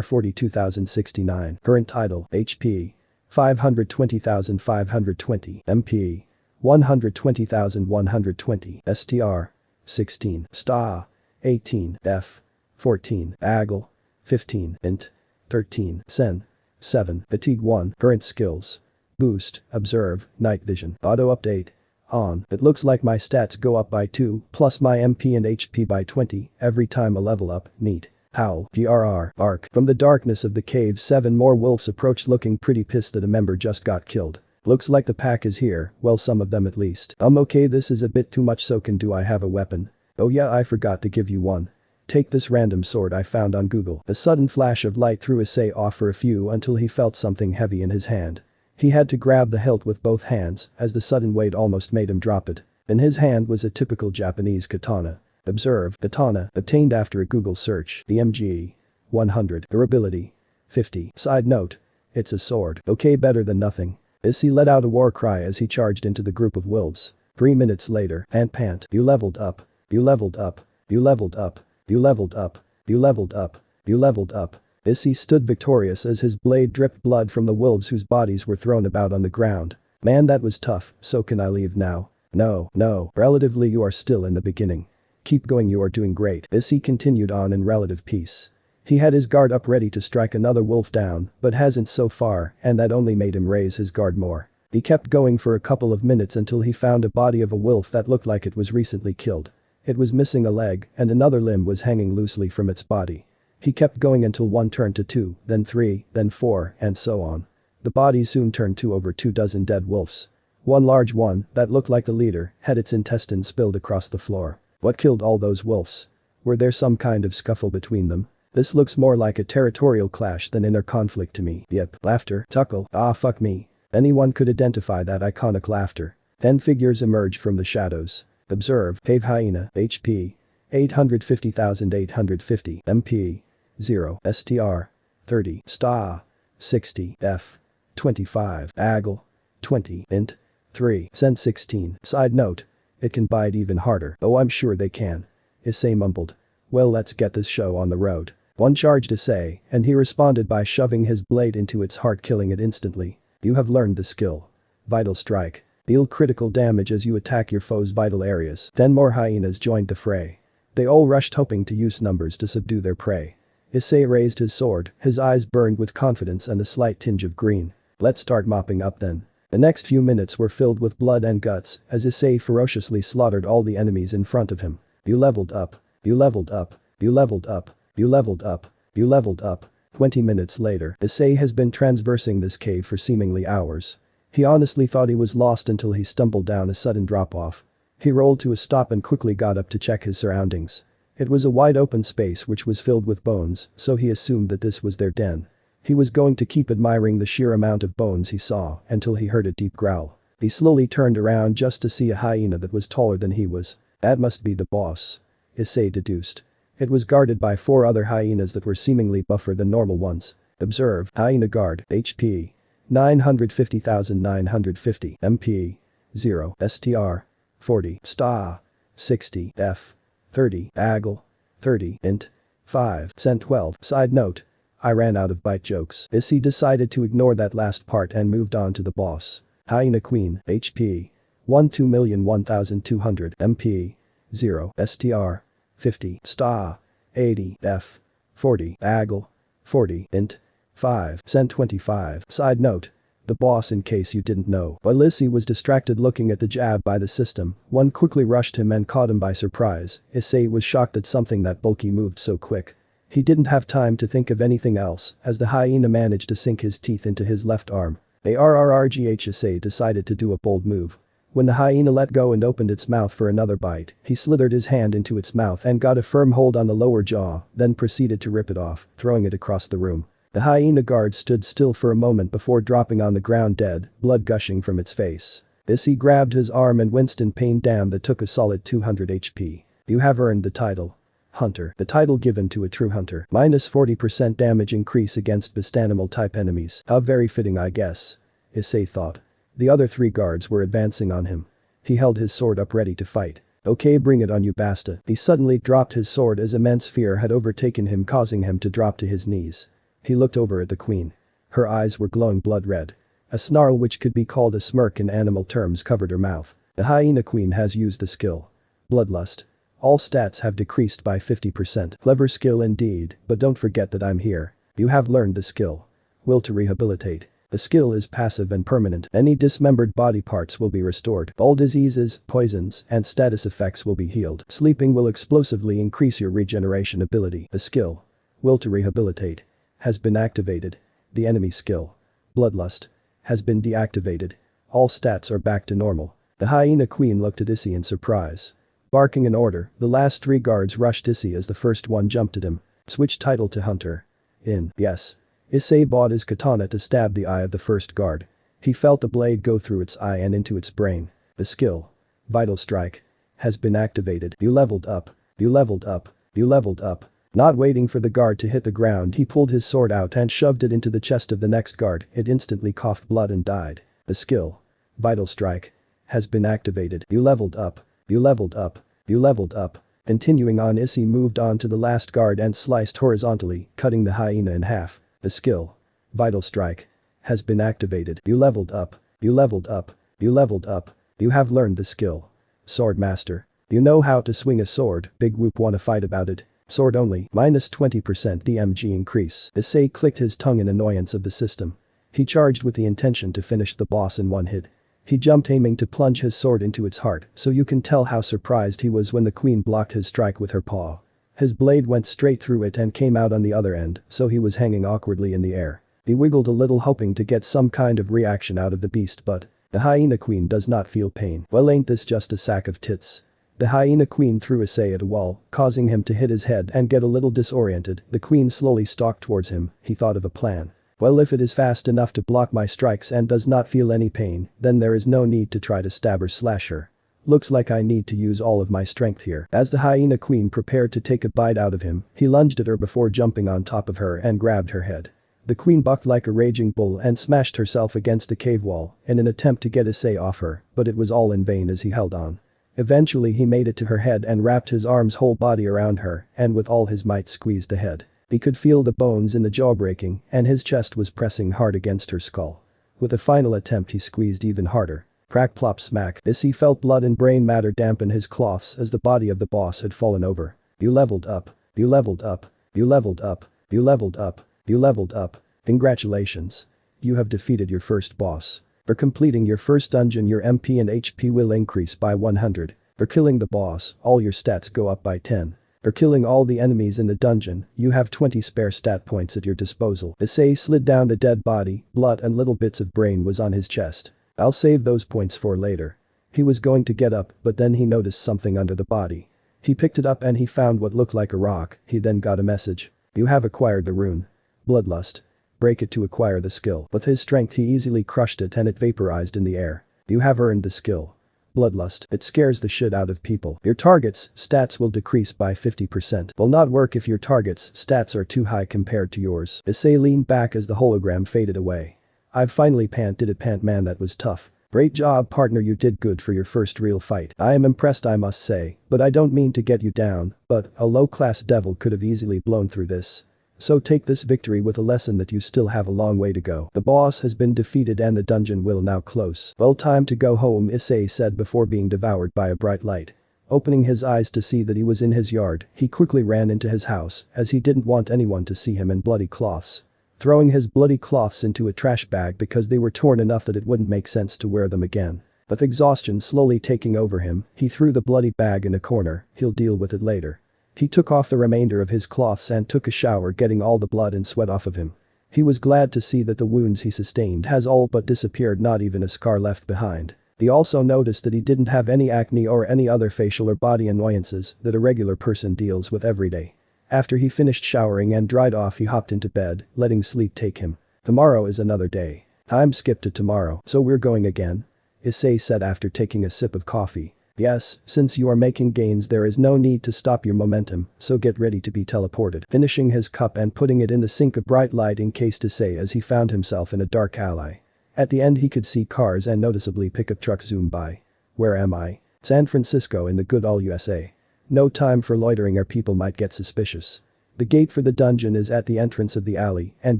42069. Current title. HP. 520,520. MP. 120,120. STR. 16. STA. 18. F. 14. AGL. 15. Int. 13. Sen. 7. Fatigue 1. Current skills. Boost. Observe. Night vision. Auto update. On. It looks like my stats go up by 2, plus my MP and HP by 20 every time I level up. Neat. Howl. GRR. Bark. From the darkness of the cave, 7 more wolves approached looking pretty pissed that a member just got killed. Looks like the pack is here, well, some of them at least. Okay, this is a bit too much, so do I have a weapon? Oh yeah, I forgot to give you one. Take this random sword I found on Google. A sudden flash of light threw Issei off for a few until he felt something heavy in his hand. He had to grab the hilt with both hands as the sudden weight almost made him drop it. In his hand was a typical Japanese katana. Observe. Katana obtained after a Google search. DMG. 100. Durability. 50. Side note. It's a sword. Okay, better than nothing. Issei let out a war cry as he charged into the group of wolves. 3 minutes later. Pant. You leveled up. You leveled up. You leveled up. You leveled up. You leveled up. You leveled up. Issei stood victorious as his blade dripped blood from the wolves whose bodies were thrown about on the ground. Man, that was tough. So can I leave now? No. Relatively, you are still in the beginning. Keep going, you are doing great. Issei continued on in relative peace. He had his guard up ready to strike another wolf down, but hasn't so far, and that only made him raise his guard more. He kept going for a couple of minutes until he found a body of a wolf that looked like it was recently killed. It was missing a leg, and another limb was hanging loosely from its body. He kept going until 1 turned to 2, then 3, then 4, and so on. The bodies soon turned to over 24 dead wolves. One large one, that looked like the leader, had its intestines spilled across the floor. What killed all those wolves? Were there some kind of scuffle between them? This looks more like a territorial clash than inner conflict to me. Yep. Laughter. Tuckle. Ah, fuck me. Anyone could identify that iconic laughter. 10 figures emerged from the shadows. Observe. Cave Hyena. HP. 850,850. MP. 0. STR. 30. STA. 60. F. 25. AGL. 20. Int. 3. Cent 16. Side note. It can bite even harder. Oh, I'm sure they can. Issei mumbled. Well, let's get this show on the road. One charged Issei, and he responded by shoving his blade into its heart, killing it instantly. You have learned the skill. Vital Strike. Deal critical damage as you attack your foe's vital areas. 10 more hyenas joined the fray. They all rushed, hoping to use numbers to subdue their prey. Issei raised his sword, his eyes burned with confidence and a slight tinge of green. Let's start mopping up then. The next few minutes were filled with blood and guts as Issei ferociously slaughtered all the enemies in front of him. You leveled up. You leveled up. You leveled up. You leveled up. You leveled up. 20 minutes later, Issei has been traversing this cave for seemingly hours. He honestly thought he was lost until he stumbled down a sudden drop-off. He rolled to a stop and quickly got up to check his surroundings. It was a wide open space which was filled with bones, so he assumed that this was their den. He was going to keep admiring the sheer amount of bones he saw until he heard a deep growl. He slowly turned around just to see a hyena that was taller than he was. That must be the boss. Issei deduced. It was guarded by 4 other hyenas that were seemingly buffer than normal ones. Observe, hyena guard, HP. 950,950, MP. 0, STR. 40, STA. 60, F. 30, AGL. 30, INT. 5, Cent 12. Side note. I ran out of bite jokes. Issei decided to ignore that last part and moved on to the boss. Hyena Queen, HP. 12,001,200, MP. 0, STR. 50, STA. 80, F. 40, AGL. 40, INT. 5, Cent 25. Side note. The boss, in case you didn't know. While Issei was distracted looking at the jab by the system, one quickly rushed him and caught him by surprise. Issei was shocked that something that bulky moved so quick. He didn't have time to think of anything else as the hyena managed to sink his teeth into his left arm. ARRRGH Issei decided to do a bold move. When the hyena let go and opened its mouth for another bite, he slithered his hand into its mouth and got a firm hold on the lower jaw, then proceeded to rip it off, throwing it across the room. The hyena guard stood still for a moment before dropping on the ground dead, blood gushing from its face. Issei grabbed his arm and winced in pain. Damn, that took a solid 200 HP. You have earned the title. Hunter. The title given to a true hunter. Minus 40% damage increase against beast animal type enemies. How very fitting, I guess. Issei thought. The other 3 guards were advancing on him. He held his sword up ready to fight. Okay, bring it on, you basta. He suddenly dropped his sword as immense fear had overtaken him, causing him to drop to his knees. He looked over at the queen. Her eyes were glowing blood red. A snarl, which could be called a smirk in animal terms, covered her mouth. The hyena queen has used the skill. Bloodlust. All stats have decreased by 50%. Clever skill indeed, but don't forget that I'm here. You have learned the skill. Will to rehabilitate. The skill is passive and permanent. Any dismembered body parts will be restored. All diseases, poisons, and status effects will be healed. Sleeping will explosively increase your regeneration ability. The skill. Will to rehabilitate. Has been activated. The enemy skill. Bloodlust. Has been deactivated. All stats are back to normal. The hyena queen looked at Issei in surprise. Barking an order, the last 3 guards rushed Issei as the first one jumped at him. Switch title to hunter. In. Yes. Issei bought his katana to stab the eye of the first guard. He felt the blade go through its eye and into its brain. The skill. Vital strike. Has been activated. You leveled up. You leveled up. You leveled up. Not waiting for the guard to hit the ground, he pulled his sword out and shoved it into the chest of the next guard. It instantly coughed blood and died. The skill. Vital strike. Has been activated. You leveled up. You leveled up. You leveled up. Continuing on, Issei moved on to the last guard and sliced horizontally, cutting the hyena in half. The skill. Vital strike. Has been activated. You leveled up. You leveled up. You leveled up. You have learned the skill. Sword master. You know how to swing a sword. Big whoop, wanna fight about it? Sword only. Minus 20% DMG increase. Issei clicked his tongue in annoyance of the system. He charged with the intention to finish the boss in one hit. He jumped, aiming to plunge his sword into its heart, so you can tell how surprised he was when the queen blocked his strike with her paw. His blade went straight through it and came out on the other end, so he was hanging awkwardly in the air. He wiggled a little, hoping to get some kind of reaction out of the beast, but the hyena queen does not feel pain. Well, ain't this just a sack of tits? The hyena queen threw Issei at a wall, causing him to hit his head and get a little disoriented. The queen slowly stalked towards him. He thought of a plan. Well, if it is fast enough to block my strikes and does not feel any pain, then there is no need to try to stab or slash her. Looks like I need to use all of my strength here. As the hyena queen prepared to take a bite out of him, he lunged at her before jumping on top of her and grabbed her head. The queen bucked like a raging bull and smashed herself against a cave wall in an attempt to get Issei off her, but it was all in vain as he held on. Eventually he made it to her head and wrapped his arm's whole body around her and with all his might squeezed the head. He could feel the bones in the jaw breaking and his chest was pressing hard against her skull. With a final attempt he squeezed even harder. Crack, plop, smack. Issei felt blood and brain matter dampen his cloths as the body of the boss had fallen over. You leveled up. You leveled up. You leveled up. You leveled up. You leveled up. Congratulations. You have defeated your first boss. For completing your first dungeon, your MP and HP will increase by 100. For killing the boss, all your stats go up by 10. or killing all the enemies in the dungeon, you have 20 spare stat points at your disposal. Issei slid down the dead body, blood and little bits of brain was on his chest. I'll save those points for later. He was going to get up, but then he noticed something under the body. He picked it up and he found what looked like a rock. He then got a message. You have acquired the rune. Bloodlust. Break it to acquire the skill. With his strength he easily crushed it and it vaporized in the air. You have earned the skill. Bloodlust. It scares the shit out of people. Your target's stats will decrease by 50%. Will not work if your target's stats are too high compared to yours. Issei leaned back as the hologram faded away. I've finally did it, man, that was tough. Great job, partner, you did good for your first real fight. I am impressed, I must say, but I don't mean to get you down, but a low-class devil could have easily blown through this. So take this victory with a lesson that you still have a long way to go. The boss has been defeated and the dungeon will now close. Well, time to go home, Issei said before being devoured by a bright light. Opening his eyes to see that he was in his yard, he quickly ran into his house, as he didn't want anyone to see him in bloody cloths. Throwing his bloody cloths into a trash bag because they were torn enough that it wouldn't make sense to wear them again. With exhaustion slowly taking over him, he threw the bloody bag in a corner. He'll deal with it later. He took off the remainder of his cloths and took a shower, getting all the blood and sweat off of him. He was glad to see that the wounds he sustained has all but disappeared, not even a scar left behind. He also noticed that he didn't have any acne or any other facial or body annoyances that a regular person deals with every day. After he finished showering and dried off, he hopped into bed, letting sleep take him. Tomorrow is another day. Time skipped to tomorrow. So we're going again? Issei said after taking a sip of coffee. Yes, since you are making gains there is no need to stop your momentum, so get ready to be teleported. Finishing his cup and putting it in the sink, a bright light encased Issei as he found himself in a dark alley. At the end he could see cars and noticeably pickup trucks zoom by. Where am I? San Francisco, in the good old USA. No time for loitering or people might get suspicious. The gate for the dungeon is at the entrance of the alley, and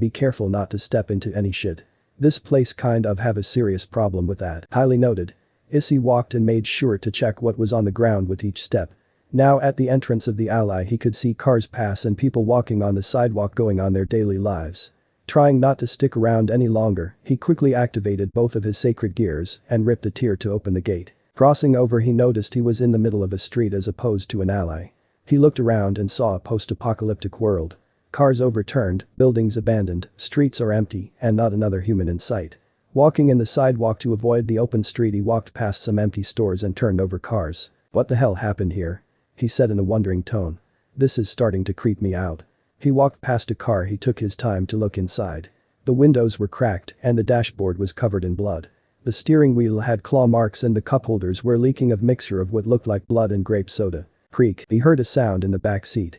be careful not to step into any shit. This place kind of have a serious problem with that. Highly noted. Issei walked and made sure to check what was on the ground with each step. Now at the entrance of the alley he could see cars pass and people walking on the sidewalk going on their daily lives. Trying not to stick around any longer, he quickly activated both of his sacred gears and ripped a tear to open the gate. Crossing over he noticed he was in the middle of a street as opposed to an alley. He looked around and saw a post-apocalyptic world. Cars overturned, buildings abandoned, streets are empty, and not another human in sight. Walking in the sidewalk to avoid the open street he walked past some empty stores and turned over cars. What the hell happened here? He said in a wondering tone. This is starting to creep me out. He walked past a car. He took his time to look inside. The windows were cracked and the dashboard was covered in blood. The steering wheel had claw marks and the cup holders were leaking a mixture of what looked like blood and grape soda. Creak. He heard a sound in the back seat.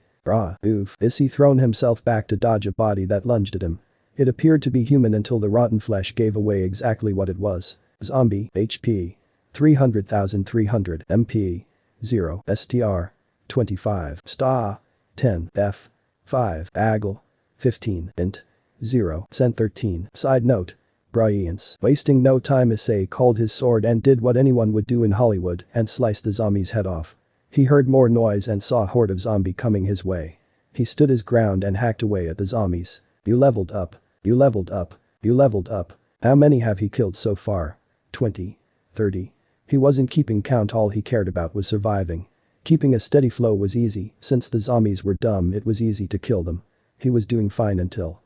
Oof. Issei thrown himself back to dodge a body that lunged at him. It appeared to be human until the rotten flesh gave away exactly what it was. Zombie. HP. 300,300. MP. 0. STR. 25. Sta. 10. F. 5. Aggle. 15. Int. 0. Cent 13. Side note. Brilliance. Wasting no time, Issei called his sword and did what anyone would do in Hollywood and sliced the zombie's head off. He heard more noise and saw a horde of zombie coming his way. He stood his ground and hacked away at the zombies. You leveled up. You leveled up. You leveled up. How many have he killed so far? 20. 30. He wasn't keeping count, all he cared about was surviving. Keeping a steady flow was easy, since the zombies were dumb it was easy to kill them. He was doing fine until.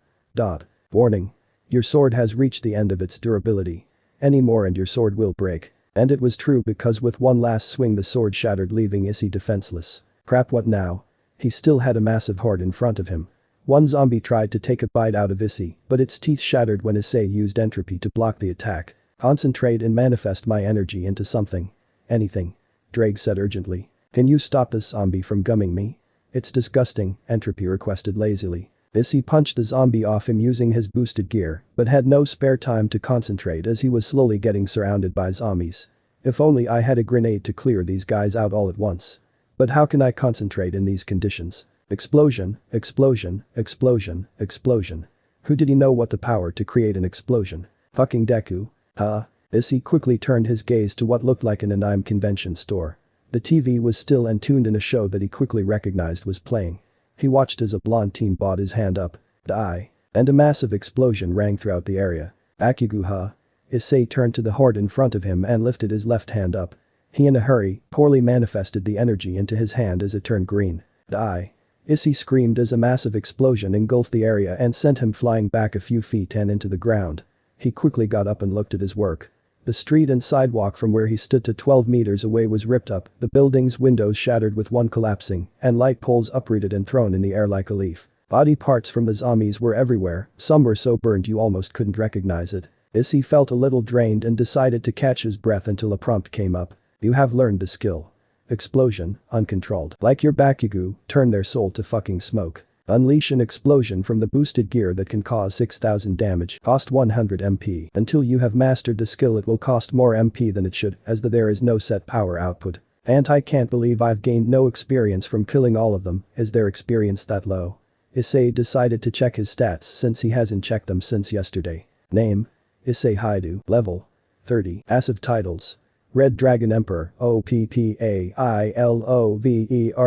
Warning. Your sword has reached the end of its durability. Any more and your sword will break. And it was true, because with one last swing the sword shattered, leaving Issei defenseless. Crap, what now? He still had a massive horde in front of him. One zombie tried to take a bite out of Issei, but its teeth shattered when Issei used entropy to block the attack. Concentrate and manifest my energy into something. Anything. Ddraig said urgently. Can you stop this zombie from gumming me? It's disgusting, entropy requested lazily. Issei punched the zombie off him using his boosted gear, but had no spare time to concentrate as he was slowly getting surrounded by zombies. If only I had a grenade to clear these guys out all at once. But how can I concentrate in these conditions? Explosion, explosion, explosion, explosion. Who did he know what the power to create an explosion? Fucking Deku. Huh? Issei quickly turned his gaze to what looked like an anime convention store. The TV was still and tuned in a show that he quickly recognized was playing. He watched as a blonde teen bought his hand up. Die. And a massive explosion rang throughout the area. Akugu, huh? Issei turned to the horde in front of him and lifted his left hand up. He in a hurry, poorly manifested the energy into his hand as it turned green. Die. Issei screamed as a massive explosion engulfed the area and sent him flying back a few feet and into the ground. He quickly got up and looked at his work. The street and sidewalk from where he stood to 12 meters away was ripped up, the building's windows shattered with one collapsing, and light poles uprooted and thrown in the air like a leaf. Body parts from the zombies were everywhere, some were so burned you almost couldn't recognize it. Issei felt a little drained and decided to catch his breath until a prompt came up. You have learned the skill. Explosion, uncontrolled. Like your Bakugo, turn their soul to fucking smoke. Unleash an explosion from the boosted gear that can cause 6000 damage, cost 100 MP. Until you have mastered the skill it will cost more MP than it should, as there is no set power output. And I can't believe I've gained no experience from killing all of them, is their experience that low? Issei decided to check his stats since he hasn't checked them since yesterday. Name: Issei Hyoudou. Level: 30. Passive titles: Red Dragon Emperor, OPPAILOVER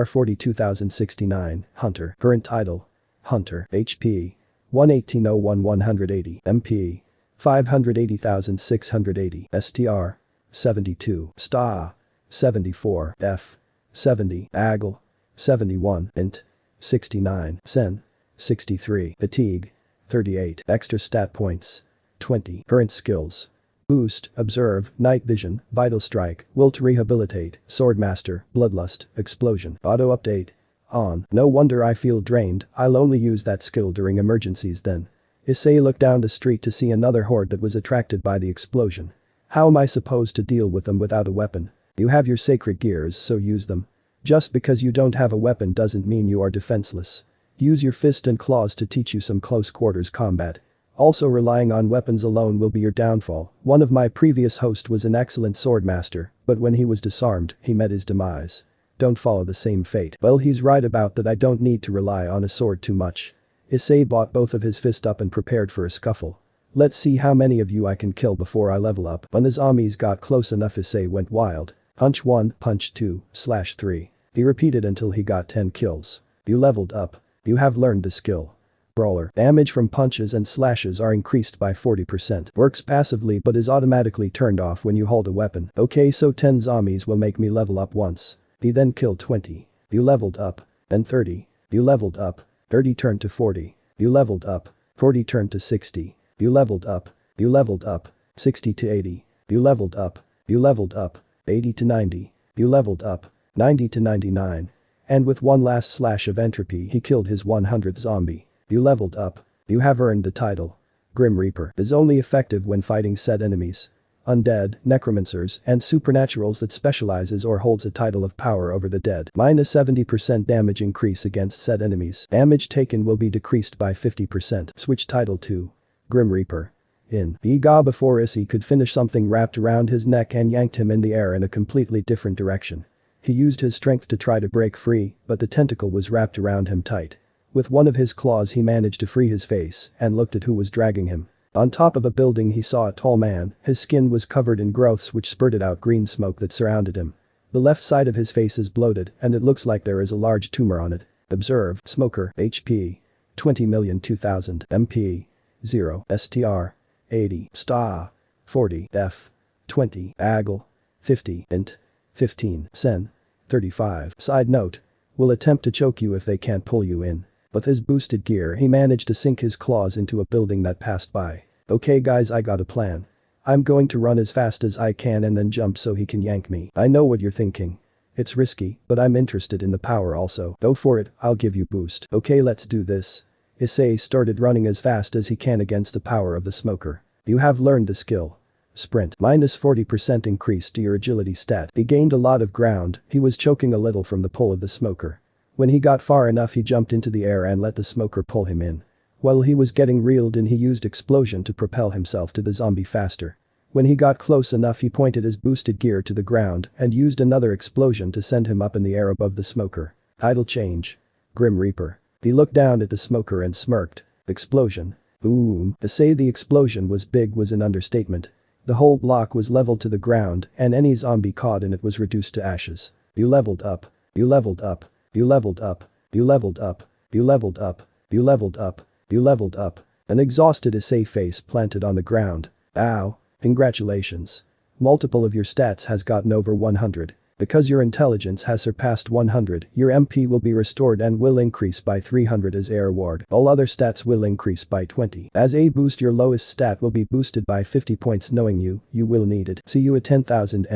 42069, Hunter. Current title: Hunter. HP: 118,01180, MP: 580,680, STR: 72, STA: 74, F: 70, AGL: 71, Int: 69, Sen: 63, Fatigue: 38, Extra stat points: 20. Current skills: Boost, Observe, Night Vision, Vital Strike, Will to Rehabilitate, Swordmaster, Bloodlust, Explosion. Auto update: on. No wonder I feel drained, I'll only use that skill during emergencies then. Issei looked down the street to see another horde that was attracted by the explosion. How am I supposed to deal with them without a weapon? You have your sacred gears, so use them. Just because you don't have a weapon doesn't mean you are defenseless. Use your fist and claws to teach you some close quarters combat. Also, relying on weapons alone will be your downfall. One of my previous hosts was an excellent swordmaster, but when he was disarmed, he met his demise. Don't follow the same fate. Well, he's right about that. I don't need to rely on a sword too much. Issei brought both of his fists up and prepared for a scuffle. Let's see how many of you I can kill before I level up. When the zombies got close enough, Issei went wild. Punch 1, punch 2, slash 3. He repeated until he got 10 kills. You leveled up. You have learned the skill. Brawler. Damage from punches and slashes are increased by 40%. Works passively but is automatically turned off when you hold a weapon. Okay, so 10 zombies will make me level up once. He then killed 20. You leveled up. Then 30. You leveled up. 30 turned to 40. You leveled up. 40 turned to 60. You leveled up. You leveled up. 60 to 80. You leveled up. You leveled up. 80 to 90. You leveled up. 90 to 99. And with one last slash of entropy he killed his 100th zombie. You leveled up. You have earned the title. Grim Reaper is only effective when fighting said enemies. Undead, necromancers, and supernaturals that specializes or holds a title of power over the dead. Minus 70% damage increase against said enemies. Damage taken will be decreased by 50%. Switch title to Grim Reaper. In. Iga before Issei could finish, something wrapped around his neck and yanked him in the air in a completely different direction. He used his strength to try to break free, but the tentacle was wrapped around him tight. With one of his claws he managed to free his face and looked at who was dragging him. On top of a building he saw a tall man, his skin was covered in growths which spurted out green smoke that surrounded him. The left side of his face is bloated and it looks like there is a large tumor on it. Observe, Smoker, HP, 20,002,000, MP, 0, STR, 80, STA, 40, F, 20, AGL, 50, Int, 15, Sen, 35. Side note: will attempt to choke you if they can't pull you in. With his boosted gear he managed to sink his claws into a building that passed by. Okay guys, I got a plan. I'm going to run as fast as I can and then jump so he can yank me. I know what you're thinking. It's risky, but I'm interested in the power also. Go for it, I'll give you boost. Okay, let's do this. Issei started running as fast as he can against the power of the smoker. You have learned the skill. Sprint. Minus 40% increase to your agility stat. He gained a lot of ground, he was choking a little from the pull of the smoker. When he got far enough he jumped into the air and let the smoker pull him in. While he was getting reeled in he used explosion to propel himself to the zombie faster. When he got close enough he pointed his boosted gear to the ground and used another explosion to send him up in the air above the smoker. Title change: Grim Reaper. He looked down at the smoker and smirked. Explosion. Boom. To say the explosion was big was an understatement. The whole block was leveled to the ground and any zombie caught in it was reduced to ashes. You leveled up. You leveled up. You leveled up. You leveled up. You leveled up. You leveled up. You leveled up. An exhausted Issei face planted on the ground. Ow. Congratulations. Multiple of your stats has gotten over 100. Because your intelligence has surpassed 100, your MP will be restored and will increase by 300 as a reward. All other stats will increase by 20. As a boost, your lowest stat will be boosted by 50 points. Knowing you will need it. See you at 10,000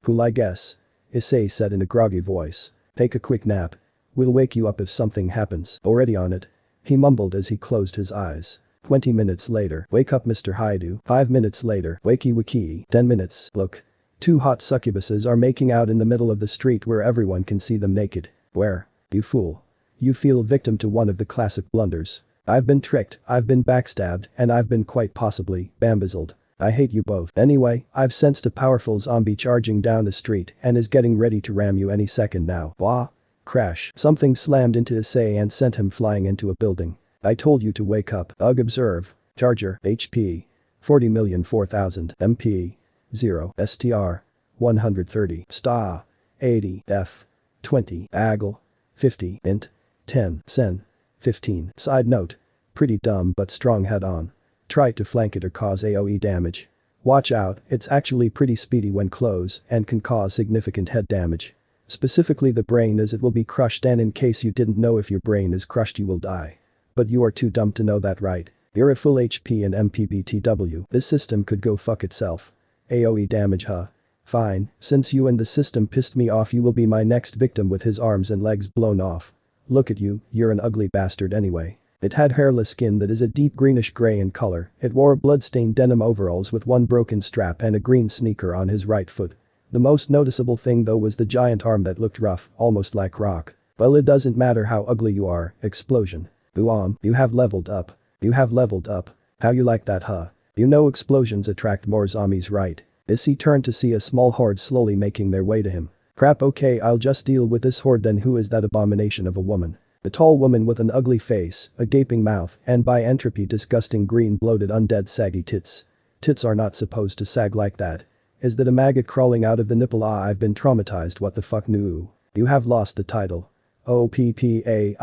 Cool, I guess. Issei said in a groggy voice. Take a quick nap. We'll wake you up if something happens. Already on it. He mumbled as he closed his eyes. 20 minutes later. Wake up, Mr. Hyoudou. 5 minutes later. Wakey wakey. 10 minutes. Look. 2 hot succubuses are making out in the middle of the street where everyone can see them naked. Where? You fool. You feel victim to one of the classic blunders. I've been tricked, I've been backstabbed, and I've been quite possibly bamboozled. I hate you both. Anyway, I've sensed a powerful zombie charging down the street and is getting ready to ram you any second now. Wah. Crash. Something slammed into Issei and sent him flying into a building. I told you to wake up. Ugh, observe. Charger. HP. 40,004,000. MP. 0. STR. 130. STA. 80. F. 20. AGL. 50. Int. 10. Sen. 15. Side note. Pretty dumb but strong head on. Try to flank it or cause AoE damage. Watch out, it's actually pretty speedy when close and can cause significant head damage. Specifically the brain, as it will be crushed, and in case you didn't know, if your brain is crushed you will die. But you are too dumb to know that, right? You're at full HP and MPBTW. This system could go fuck itself. AoE damage, huh? Fine, since you and the system pissed me off, you will be my next victim with his arms and legs blown off. Look at you, you're an ugly bastard anyway. It had hairless skin that is a deep greenish gray in color. It wore blood-stained denim overalls with one broken strap and a green sneaker on his right foot. The most noticeable thing though was the giant arm that looked rough, almost like rock. Well, it doesn't matter how ugly you are. Explosion. Buon, you have leveled up. You have leveled up. How you like that, huh? You know explosions attract more zombies, right? Issei turned to see a small horde slowly making their way to him. Crap, okay, I'll just deal with this horde then. Who is that abomination of a woman? A tall woman with an ugly face, a gaping mouth, and by entropy disgusting green bloated undead saggy tits. Tits are not supposed to sag like that. Is that a maggot crawling out of the nipple? Ah, I've been traumatized, what the fuck. No. You have lost the title. OPPAILOVER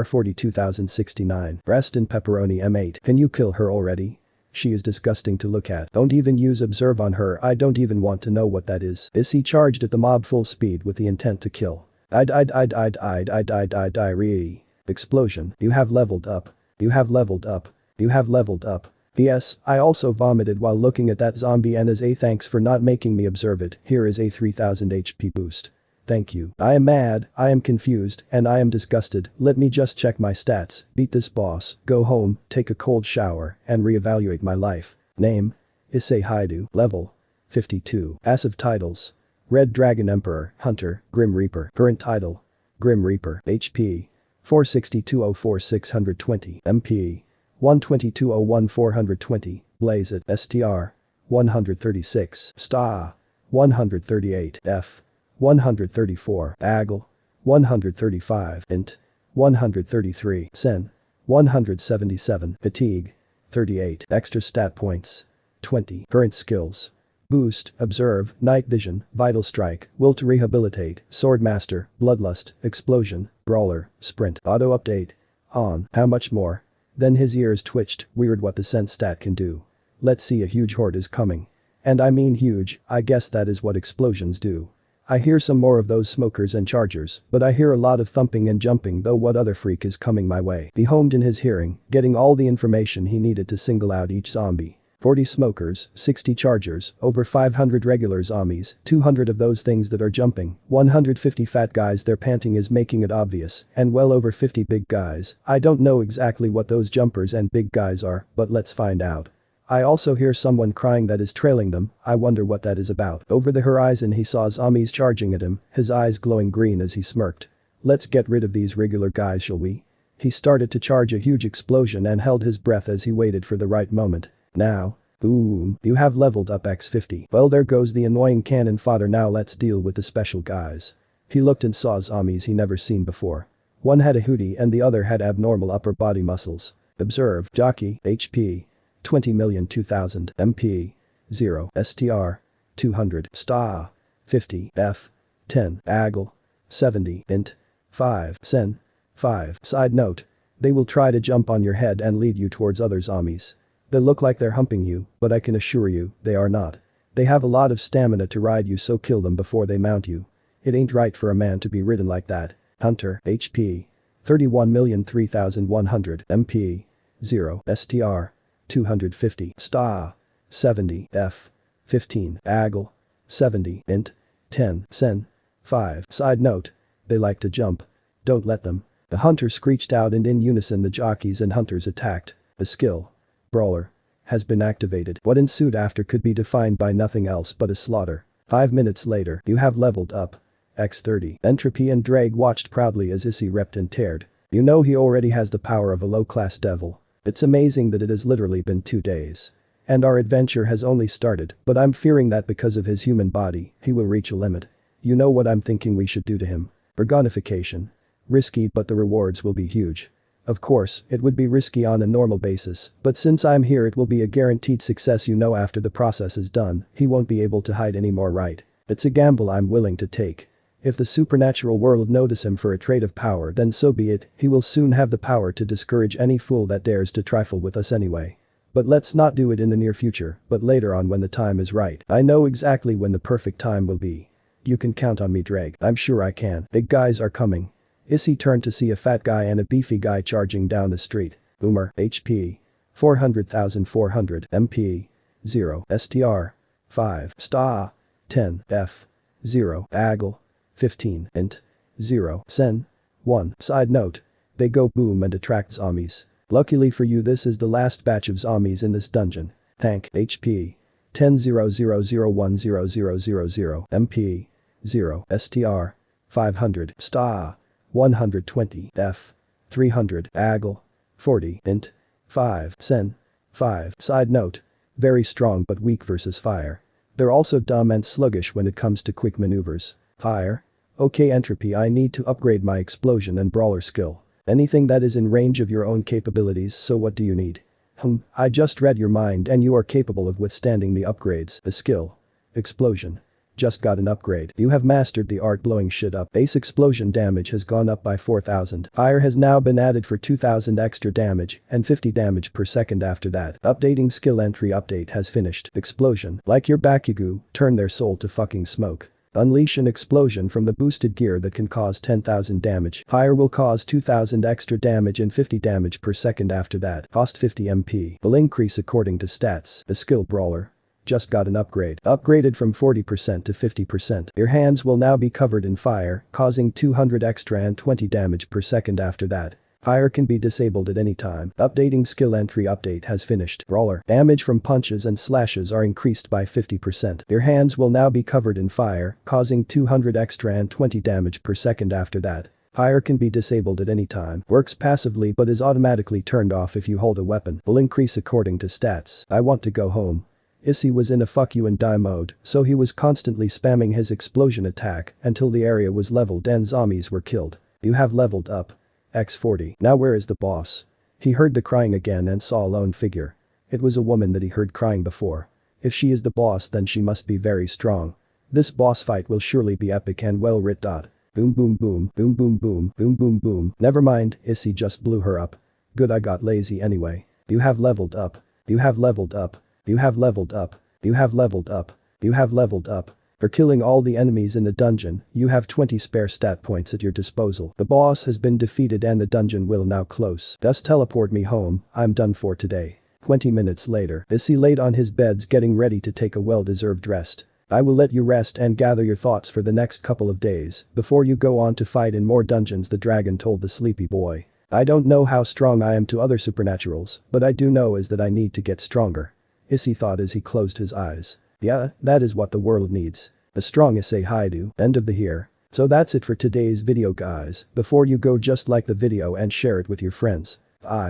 42069. Breast and pepperoni M8. Can you kill her already? She is disgusting to look at. Don't even use observe on her. I don't even want to know what that is. Issei charged at the mob full speed with the intent to kill. Diarrhea. Explosion. You have leveled up. You have leveled up. You have leveled up. P.S. I also vomited while looking at that zombie, and as a thanks for not making me observe it, here is a 3000 HP boost. Thank you. I am mad, I am confused, and I am disgusted. Let me just check my stats, beat this boss, go home, take a cold shower, and reevaluate my life. Name. Issei Hyoudou. Level. 52. Passive titles. Red Dragon Emperor, Hunter, Grim Reaper. Current title. Grim Reaper. HP. 462,04620. MP. 122,01420. Blaze it. STR. 136. STA. 138. F. 134. AGL. 135. Int. 133. Sen. 177. Fatigue. 38. Extra stat points. 20. Current skills. Boost, observe, night vision, vital strike, will to rehabilitate, swordmaster, bloodlust, explosion, brawler, sprint, auto update. On. How much more? Then his ears twitched. Weird what the sense stat can do. Let's see, a huge horde is coming. And I mean huge, I guess that is what explosions do. I hear some more of those smokers and chargers, but I hear a lot of thumping and jumping though. What other freak is coming my way? He homed in his hearing, getting all the information he needed to single out each zombie. 40 smokers, 60 chargers, over 500 regular zombies, 200 of those things that are jumping, 150 fat guys, their panting is making it obvious, and well over 50 big guys. I don't know exactly what those jumpers and big guys are, but let's find out. I also hear someone crying that is trailing them. I wonder what that is about. Over the horizon he saw zombies charging at him, his eyes glowing green as he smirked. Let's get rid of these regular guys, shall we? He started to charge a huge explosion and held his breath as he waited for the right moment. Now. Boom. You have leveled up x50. Well, there goes the annoying cannon fodder. Now let's deal with the special guys. He looked and saw zombies he never seen before. One had a Hyoudou and the other had abnormal upper body muscles. Observe. Jockey. HP. 20,002,000. MP. 0. STR. 200. STA. 50. F. 10. AGL. 70. Int. 5. Sen. 5. Side note. They will try to jump on your head and lead you towards other zombies. They look like they're humping you, but I can assure you, they are not. They have a lot of stamina to ride you, so kill them before they mount you. It ain't right for a man to be ridden like that. Hunter, HP. 31,003,100 MP. 0 STR. 250 STA. 70 F. 15 AGL. 70 int. 10 Sen. 5 Side note. They like to jump. Don't let them. The hunter screeched out, and in unison the jockeys and hunters attacked. The skill. Brawler. Has been activated. What ensued after could be defined by nothing else but a slaughter. 5 minutes later, you have leveled up. X30. Entropy and Ddraig watched proudly as Issei repped and teared. You know he already has the power of a low-class devil. It's amazing that it has literally been 2 days. And our adventure has only started, but I'm fearing that because of his human body, he will reach a limit. You know what I'm thinking we should do to him? Organification. Risky, but the rewards will be huge. Of course, it would be risky on a normal basis, but since I'm here it will be a guaranteed success. You know, after the process is done, he won't be able to hide anymore, right? It's a gamble I'm willing to take. If the supernatural world notice him for a trait of power, then so be it. He will soon have the power to discourage any fool that dares to trifle with us anyway. But let's not do it in the near future, but later on when the time is right. I know exactly when the perfect time will be. You can count on me, Ddraig. I'm sure I can. Big guys are coming. Issei turned to see a fat guy and a beefy guy charging down the street. Boomer, HP. 400,400 MP. 0 STR. 5 STA. 10 F. 0 AGL. 15 int. 0 Sen. 1 Side note. They go boom and attract zombies. Luckily for you, this is the last batch of zombies in this dungeon. Tank, HP. 10,001,000 MP. 0 STR. 500 STA. 120 F. 300 AGL. 40 int. 5 Sen. 5 Side note. Very strong but weak versus fire. They're also dumb and sluggish when it comes to quick maneuvers. Fire? Okay, Entropy, I need to upgrade my explosion and brawler skill. Anything that is in range of your own capabilities, so what do you need? I just read your mind and you are capable of withstanding the upgrades. The skill. Explosion. Just got an upgrade. You have mastered the art blowing shit up. Base explosion damage has gone up by 4,000. Fire has now been added for 2,000 extra damage and 50 damage per second after that. Updating skill entry update has finished. Explosion. Like your Bakugu, turn their soul to fucking smoke. Unleash an explosion from the boosted gear that can cause 10,000 damage. Fire will cause 2,000 extra damage and 50 damage per second after that. Cost 50 MP. Will increase according to stats. The skill Brawler. Just got an upgrade. Upgraded from 40% to 50%. Your hands will now be covered in fire, causing 200 extra and 20 damage per second after that. Fire can be disabled at any time. Updating skill entry update has finished. Brawler. Damage from punches and slashes are increased by 50%. Your hands will now be covered in fire, causing 200 extra and 20 damage per second after that. Fire can be disabled at any time. Works passively but is automatically turned off if you hold a weapon. Will increase according to stats. I want to go home. Issei was in a fuck you and die mode, so he was constantly spamming his explosion attack until the area was leveled and zombies were killed. You have leveled up. X40. Now where is the boss? He heard the crying again and saw a lone figure. It was a woman that he heard crying before. If she is the boss, then she must be very strong. This boss fight will surely be epic and well writ. Boom boom boom, boom boom boom, boom boom boom. Never mind, Issei just blew her up. Good, I got lazy anyway. You have leveled up. You have leveled up. You have leveled up. You have leveled up. You have leveled up. For killing all the enemies in the dungeon, you have 20 spare stat points at your disposal. The boss has been defeated and the dungeon will now close. Thus teleport me home, I'm done for today. 20 minutes later, Issei laid on his beds getting ready to take a well-deserved rest. I will let you rest and gather your thoughts for the next couple of days before you go on to fight in more dungeons, the dragon told the sleepy boy. I don't know how strong I am to other supernaturals, but I do know is that I need to get stronger. Issei thought as he closed his eyes. Yeah, that is what the world needs. A strong Issei Hyoudou. End of the here. So that's it for today's video, guys. Before you go, just like the video and share it with your friends. Bye.